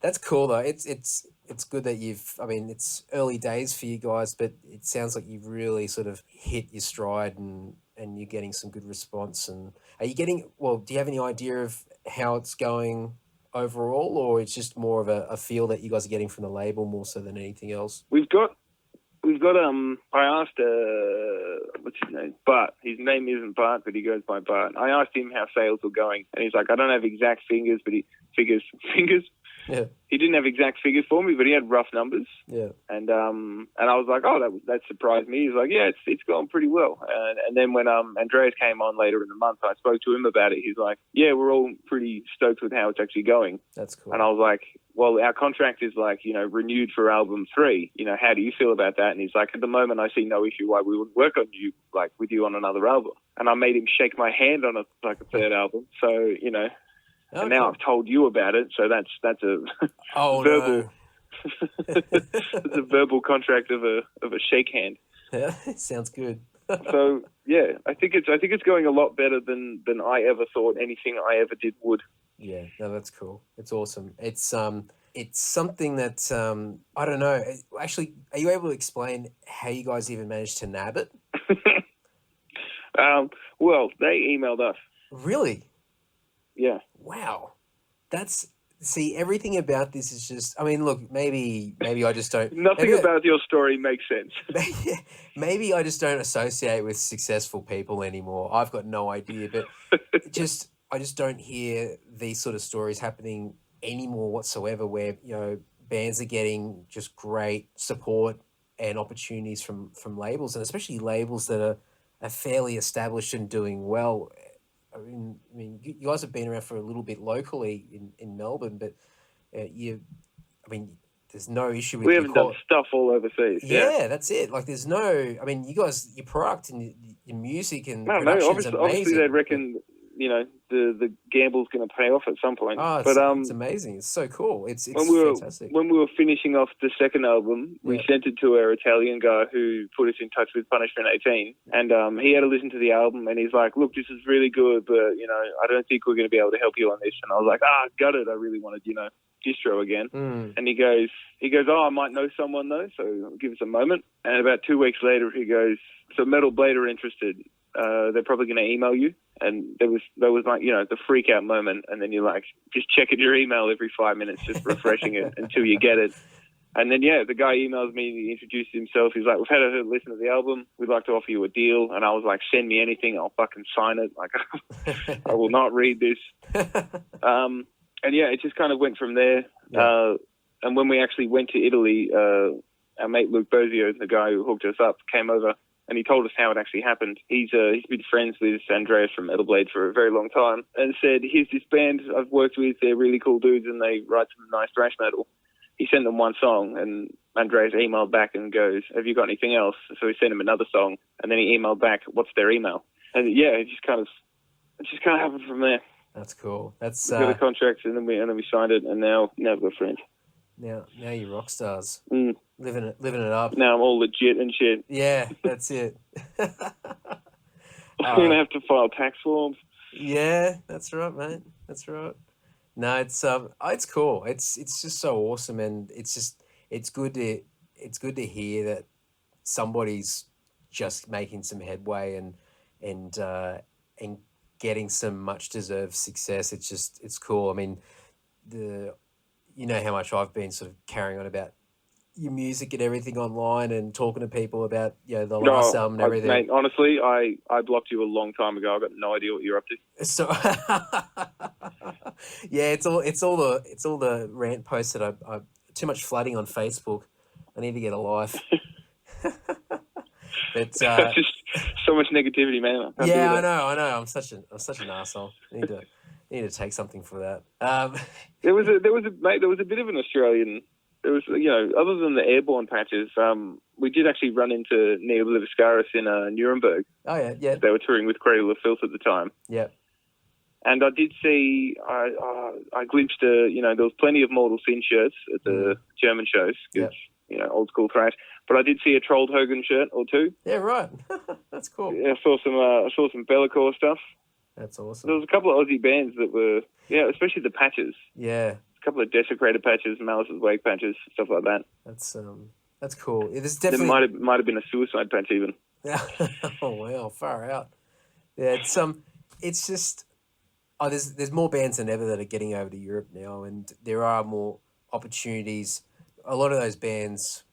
that's cool though. It's good that it's early days for you guys, but it sounds like you've really sort of hit your stride, and you're getting some good response. And do you have any idea of how it's going overall, or it's just more of a feel that you guys are getting from the label more so than anything else? We've got I asked what's his name? Bart. His name isn't Bart, but he goes by Bart. I asked him how sales were going, and he's like, I don't have exact figures, but fingers. Yeah. He didn't have exact figures for me, but he had rough numbers. Yeah. And I was like, oh, that surprised me. He's like, yeah, it's going pretty well. And then when Andreas came on later in the month, I spoke to him about it. He's like, yeah, we're all pretty stoked with how it's actually going. That's cool. And I was like, well, our contract is like, renewed for album 3. How do you feel about that? And he's like, at the moment, I see no issue why we would work on you, like with you on another album. And I made him shake my hand on a third album. So, and now I've told you about it. So that's a verbal, it's a verbal contract of a shake hand. Yeah, sounds good. So yeah, I think it's going a lot better than I ever thought anything I ever did would. Yeah, no, that's cool. It's awesome. It's something that I don't know. Actually, are you able to explain how you guys even managed to nab it? Well, they emailed us. Really? Yeah. Wow. See, everything about this is just, I mean, look, maybe I just don't. Nothing about your story makes sense. Maybe I just don't associate with successful people anymore. I've got no idea, but I just don't hear these sort of stories happening anymore whatsoever, where, bands are getting just great support and opportunities from labels, and especially labels that are fairly established and doing well. I mean, you guys have been around for a little bit locally in Melbourne, but there's no issue with. We haven't done stuff all overseas. Yeah, that's it. Like, there's no. I mean, you guys, your product and your music and production's amazing. Obviously, they reckon the gamble's going to pay off at some point. Oh, it's amazing. It's so cool. It's fantastic. When we were finishing off the second album, we sent it to our Italian guy who put us in touch with Punishment 18, and he had to listen to the album, and he's like, "Look, this is really good, but I don't think we're going to be able to help you on this." And I was like, got it. I really wanted distro again. And he goes, oh, I might know someone though, so give us a moment. And about 2 weeks later, he goes, so Metal Blade are interested. They're probably going to email you. And there was like, the freak out moment. And then you're like, just checking your email every 5 minutes, just refreshing it until you get it. And then, the guy emails me, he introduced himself. He's like, we've had a listen to the album. We'd like to offer you a deal. And I was like, send me anything. I'll fucking sign it. Like, I will not read this. And it just kind of went from there. Yeah. And when we actually went to Italy, our mate Luke Bozio, the guy who hooked us up, came over and he told us how it actually happened. He's been friends with Andreas from Metal Blade for a very long time, and said, here's this band I've worked with. They're really cool dudes and they write some nice thrash metal. He sent them one song, and Andreas emailed back and goes, have you got anything else? So he sent him another song, and then he emailed back, what's their email? And it just kind of happened from there. That's cool. That's we got a contract, and then we signed it, and now we're friends. Now you're rock stars. Living it up. Now I'm all legit and shit. Yeah, that's it. I'm gonna have to file tax forms. Yeah, that's right, mate. That's right. No, it's cool. It's just so awesome, and it's good to hear that somebody's just making some headway and getting some much deserved success. It's cool. I mean, how much I've been sort of carrying on about your music and everything online and talking to people about the last album and everything. Mate, honestly, I blocked you a long time ago. I've got no idea what you're up to. So yeah, it's all the rant posts that I too much flooding on Facebook. I need to get a life. But just so much negativity, man. I know. I'm such an asshole. I need to take something for that. There was a bit of an Australian. There was, other than the airborne patches, we did actually run into Neo Liviscaris in Nuremberg. Oh yeah. They were touring with Cradle of Filth at the time. Yeah. And I did see, I glimpsed, there was plenty of Mortal Sin shirts at the German shows. Yeah. Old school thrash. But I did see a Trolled Hogan shirt or two. Yeah, right. That's cool. Yeah, I saw some Bellacore stuff. That's awesome. There was a couple of Aussie bands that were, especially the patches. Yeah. A couple of Desecrator patches, Malice's Wake patches, stuff like that. That's cool. There's definitely there might have been a Suicide patch even. Yeah. Oh wow, far out. Yeah, it's just there's more bands than ever that are getting over to Europe now, and there are more opportunities. A lot of those bands,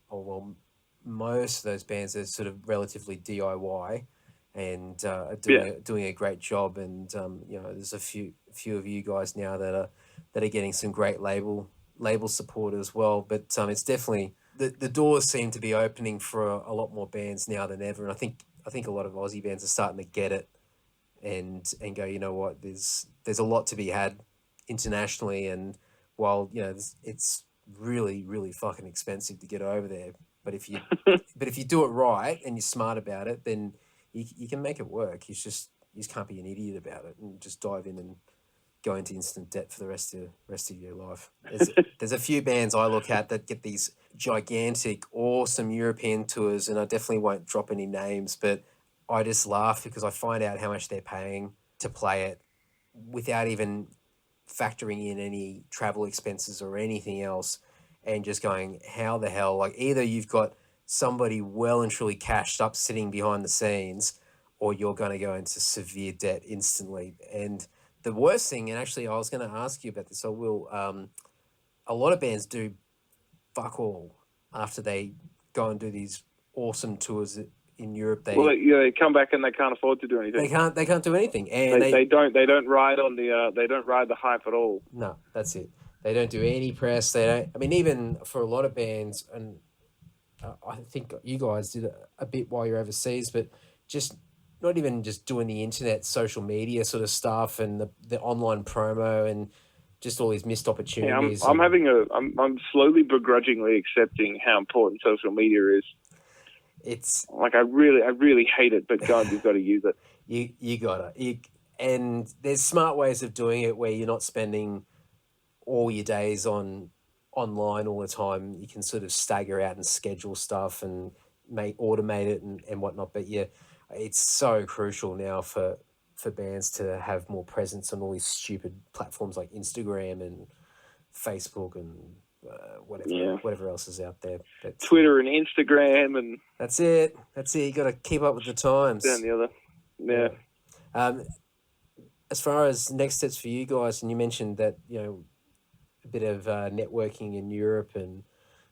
most of those bands are sort of relatively DIY and are doing a great job. And there's a few of you guys now that are getting some great label label support as well. But it's definitely the doors seem to be opening for a lot more bands now than ever, and I think a lot of Aussie bands are starting to get it and go, you know what, there's a lot to be had internationally, and while it's really really fucking expensive to get over there, but if you do it right and you're smart about it, then you can make it work. You just can't be an idiot about it and just dive in and go into instant debt for the rest of your life. There's a few bands I look at that get these gigantic, awesome European tours, and I definitely won't drop any names, but I just laugh because I find out how much they're paying to play it without even factoring in any travel expenses or anything else, and just going, how the hell? Like, either you've got somebody well and truly cashed up sitting behind the scenes, or you're going to go into severe debt instantly. And the worst thing, and actually I was going to ask you about this, I will, a lot of bands do fuck all after they go and do these awesome tours in Europe. They come back and they can't afford to do anything. They can't do anything, and they don't ride on they don't ride the hype at all. No, that's it. They don't do any press. They don't. I mean, even for a lot of bands, and I think you guys did a bit while you're overseas, but just not even just doing the internet, social media sort of stuff, and the online promo, and just all these missed opportunities. Yeah, I'm slowly begrudgingly accepting how important social media is. It's like I really hate it, but God, you've got to use it. You gotta. And there's smart ways of doing it where you're not spending all your days online all the time. You can sort of stagger out and schedule stuff and automate it and whatnot. But yeah, it's so crucial now for bands to have more presence on all these stupid platforms like Instagram and Facebook and whatever else is out there. But Twitter and Instagram and that's it. You got to keep up with the times. Down the other, yeah. As far as next steps for you guys, and you mentioned that a bit of networking in Europe and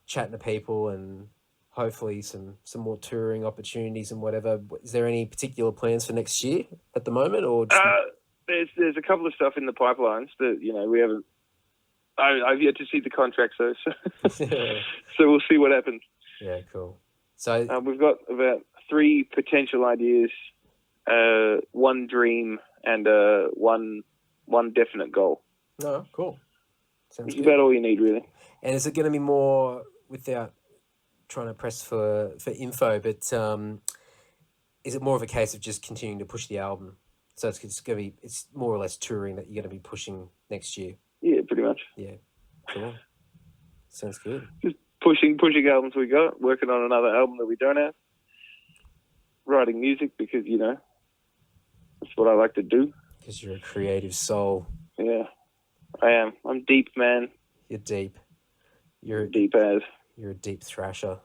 chatting to people and hopefully some more touring opportunities and whatever. Is there any particular plans for next year at the moment, or just... there's a couple of stuff in the pipelines that we haven't. I've yet to see the contracts though, so we'll see what happens. Yeah, cool. So we've got about 3 potential ideas, 1 dream, and one definite goal. Oh, cool. Sounds good. About all you need, really. And is it going to be more, without trying to press for info, but is it more of a case of just continuing to push the album? So it's more or less touring that you're going to be pushing next year. Yeah, pretty much. Yeah, cool. Sounds good. Just pushing albums we got, working on another album that we don't have, writing music because, that's what I like to do. Because you're a creative soul. Yeah, I am. I'm deep, man. You're deep. You're deep as. You're a deep thrasher.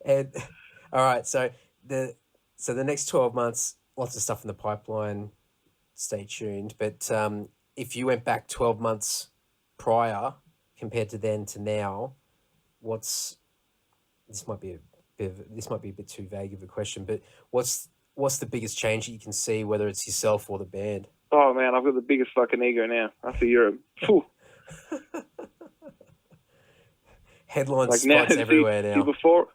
And all right, so the next 12 months, lots of stuff in the pipeline. Stay tuned. But if you went back 12 months prior compared to then to now, this might be a bit too vague of a question, but what's the biggest change that you can see, whether it's yourself or the band? Oh man, I've got the biggest fucking ego now after Europe. Headline spots everywhere now. Before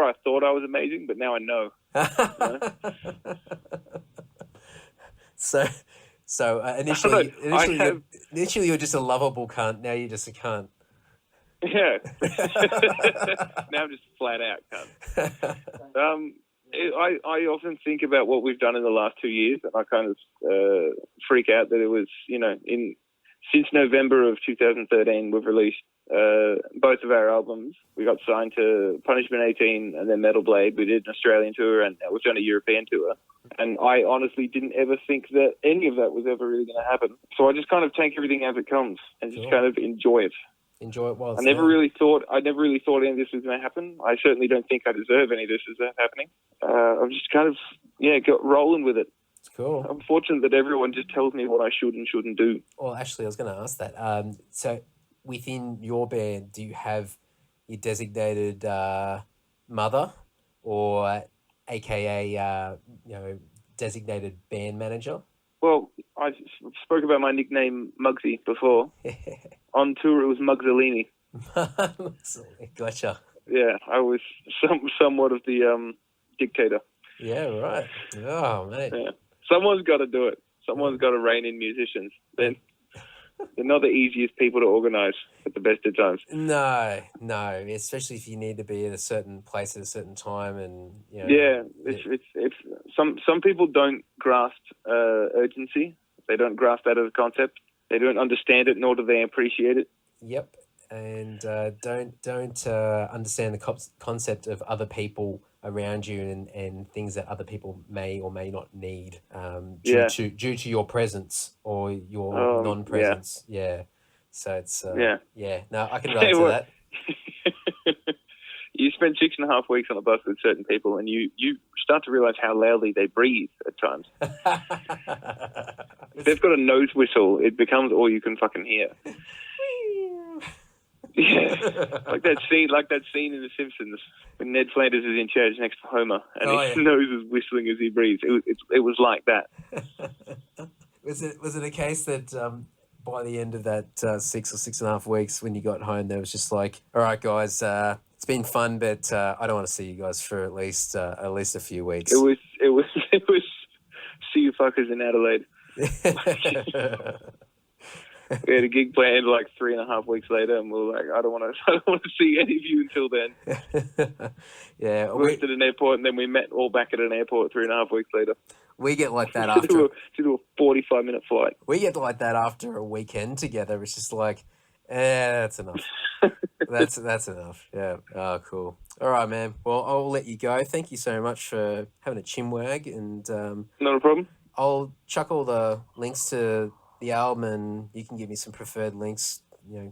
I thought I was amazing, but now I know. So initially you're just a lovable cunt. Now you're just a cunt. Yeah. Now I'm just flat out cunt. I often think about what we've done in the last 2 years, and I kind of freak out that it was, since November of 2013, we've released both of our albums. We got signed to Punishment 18 and then Metal Blade. We did an Australian tour and we've done a European tour. And I honestly didn't ever think that any of that was ever really going to happen. So I just kind of take everything as it comes and just kind of enjoy it. Enjoy it while it's I never really thought any of this was going to happen. I certainly don't think I deserve any of this is happening. I'm just kind of, got rolling with it. It's cool. I'm fortunate that everyone just tells me what I should and shouldn't do. Well, actually, I was going to ask that. So within your band, do you have your designated mother or AKA, designated band manager? Well, I spoke about my nickname Muggsy before. On tour, it was Muggsalini. Gotcha. Yeah, I was somewhat of the dictator. Yeah, right. Oh, mate. Yeah. Someone's got to do it. Someone's got to rein in musicians. They're not the easiest people to organise at the best of times. No, especially if you need to be at a certain place at a certain time, and it's some people don't grasp urgency. They don't grasp that as a concept. They don't understand it, nor do they appreciate it. Yep, and don't understand the concept of other people around you and things that other people may or may not need due to your presence or your non-presence. Yeah. So it's no, I can relate to that. You spend 6.5 weeks on a bus with certain people, and you start to realize how loudly they breathe at times. If they've got a nose whistle, it becomes all you can fucking hear. Yeah, like that scene in The Simpsons when Ned Flanders is in church next to Homer, and his nose is whistling as he breathes. It was like that. Was it a case that by the end of that 6.5 weeks, when you got home, there was just like, all right, guys, it's been fun, but I don't want to see you guys for at least a few weeks. It was see you fuckers in Adelaide. We had a gig planned like 3.5 weeks later, and we were like, I don't want to see any of you until then. Yeah, we went to an airport, and then we met all back at an airport 3.5 weeks later. We get like that after to do a 45-minute flight. We get like that after a weekend together. It's just like, that's enough. that's enough. Yeah. Oh, cool. All right, man. Well, I'll let you go. Thank you so much for having a chinwag, and not a problem. I'll chuck all the links to the album, and you can give me some preferred links,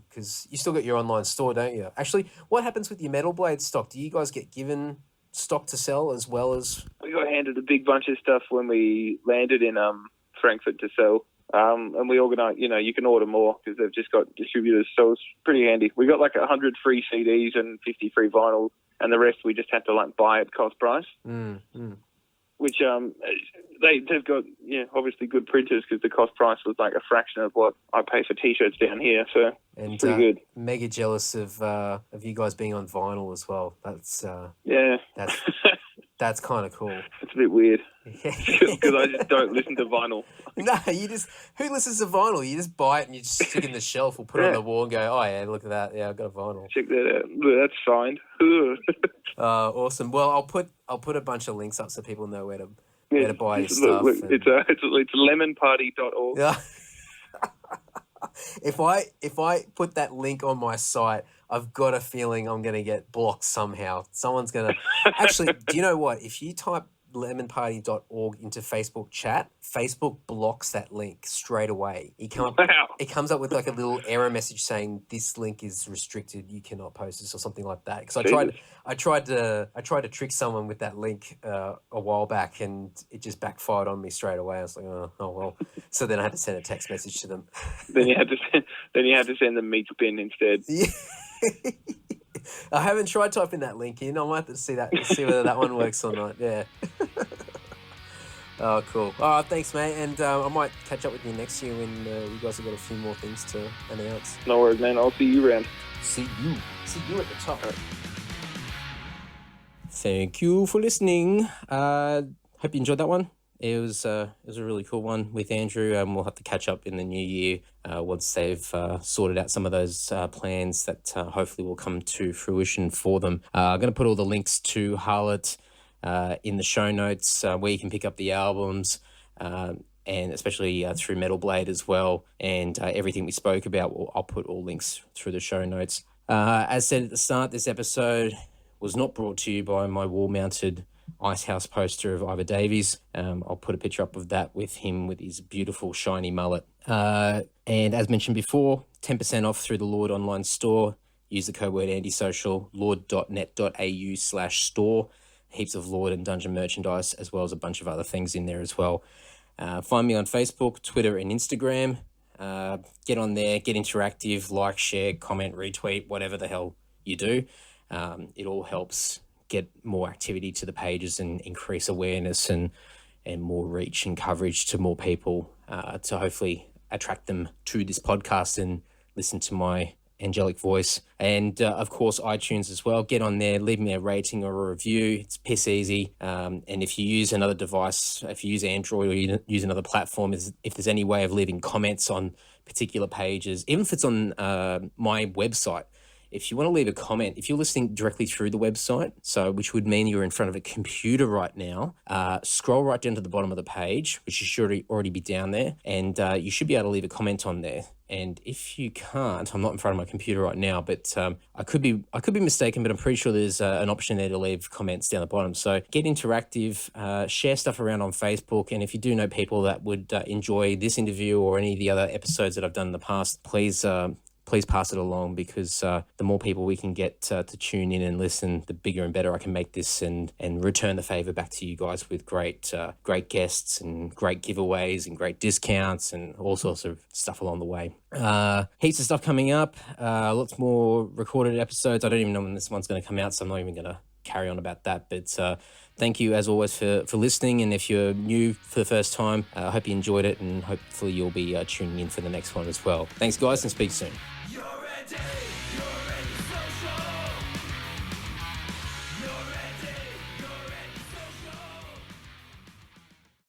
because you still got your online store, don't you? Actually, what happens with your Metal Blade stock? Do you guys get given stock to sell as well as... We got handed a big bunch of stuff when we landed in Frankfurt to sell, and we organised, you can order more because they've just got distributors, so it's pretty handy. We got like 100 free CDs and 50 free vinyls, and the rest we just had to like buy at cost price. Which they've got obviously good printers, because the cost price was like a fraction of what I pay for t-shirts down here, so it's pretty good. Mega jealous of you guys being on vinyl as well. That's that's kind of cool. It's a bit weird because I just don't listen to vinyl. No, who listens to vinyl? You just buy it and you just stick it in the shelf or put it on the wall and go, oh yeah, look at that, yeah, I've got a vinyl. Check that out. That's fine. Awesome. Well, I'll put a bunch of links up so people know where to buy your stuff. Look, it's lemonparty.org. Yeah. If I put that link on my site, I've got a feeling I'm going to get blocked somehow. Someone's going to... Actually, do you know what? If you type lemonparty.org into Facebook chat, Facebook blocks that link straight away. It comes up with like a little error message saying this link is restricted, you cannot post this, or something like that. Because I tried to trick someone with that link a while back, and it just backfired on me straight away. I was like, oh well. So then I had to send a text message to them. Then you had to send them meat bin instead. Yeah. I haven't tried typing that link in. I might have to see whether that one works or not. Yeah. Oh, cool. Oh, thanks, mate. And I might catch up with you next year when you guys have got a few more things to announce. No worries, man. I'll see you around. See you at the top. Right. Thank you for listening. Hope you enjoyed that one. It was a really cool one with Andrew. We'll have to catch up in the new year once they've sorted out some of those plans that hopefully will come to fruition for them. I'm going to put all the links to Harlott in the show notes, where you can pick up the albums, and especially through Metal Blade as well. And everything we spoke about, I'll put all links through the show notes. As said at the start, this episode was not brought to you by my wall-mounted Icehouse poster of Ivor Davies. I'll put a picture up of that with him with his beautiful shiny mullet. And as mentioned before, 10% off through the Lord online store. Use the code word antisocial, lord.net.au/store. Heaps of Lord and Dungeon merchandise, as well as a bunch of other things in there as well. Find me on Facebook, Twitter, and Instagram. Get on there, get interactive, like, share, comment, retweet, whatever the hell you do. It all helps get more activity to the pages and increase awareness and and more reach and coverage to more people to hopefully attract them to this podcast and listen to my angelic voice. And of course, iTunes as well. Get on there, leave me a rating or a review. It's piss easy. And if you use another device, if you use Android or you use another platform, if there's any way of leaving comments on particular pages, even if it's on my website, if you want to leave a comment, if you're listening directly through the website, so which would mean you're in front of a computer right now, scroll right down to the bottom of the page, which should already be down there, and you should be able to leave a comment on there. And if you can't, I'm not in front of my computer right now, but I could be mistaken, but I'm pretty sure there's an option there to leave comments down the bottom. So get interactive, share stuff around on Facebook, and if you do know people that would enjoy this interview or any of the other episodes that I've done in the past, please pass it along, because the more people we can get to tune in and listen, the bigger and better I can make this and return the favor back to you guys with great guests and great giveaways and great discounts and all sorts of stuff along the way. Heaps of stuff coming up, lots more recorded episodes. I don't even know when this one's going to come out, so I'm not even going to carry on about that, but thank you as always for listening, and if you're new for the first time, I hope you enjoyed it, and hopefully you'll be tuning in for the next one as well. Thanks guys, and speak soon. You're ready.